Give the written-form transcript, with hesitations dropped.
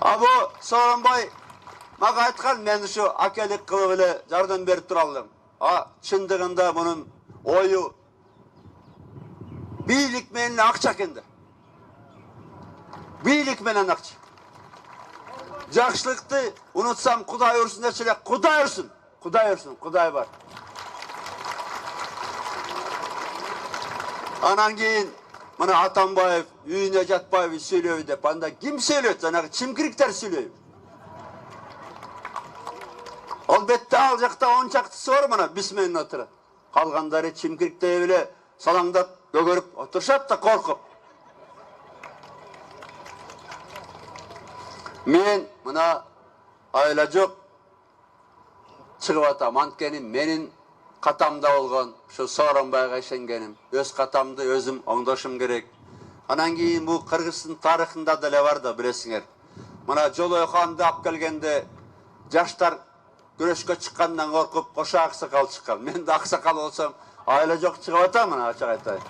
Абы Сооронбай мага айткан, мен ушу акелик кылып эле жардам берип тура алдым. Чындыгында мунун ою бийлик менен акча экенди. Бийлик менен акча. Жакшылыкты унутсам Кудай урсун дечи эле, Кудай урсун. Кудай урсун, Кудай бар. Анан кийин мына Атамбаев үйүнө жатпайбы сүйлөбү деп, анда ким сүйлөйт? Жанагы чимкириктер сүйлөйбү. Ол бетте ал жакта 10 чактысы бар мына бисменин отурат. Калгандары чимкириктей эле салаңдап көгөрүп отурушат да коркуп. Мен мына айла жок чыгып атам. Анткени менин катамда болгон, ушу Сооронбайга ишенгеним, өз катамды өзүм оңдошум керек. Анан кийин бул Кыргыздын тарыхында деле бар да, билесиңер. Мына Жолой ханды алып келгенде жаштар күрөшкө чыккандан коркуп, Кошо Аксакал чыккан. Мен да аксакал болсом, айла жок чыгып атам, мына ачык айтайын.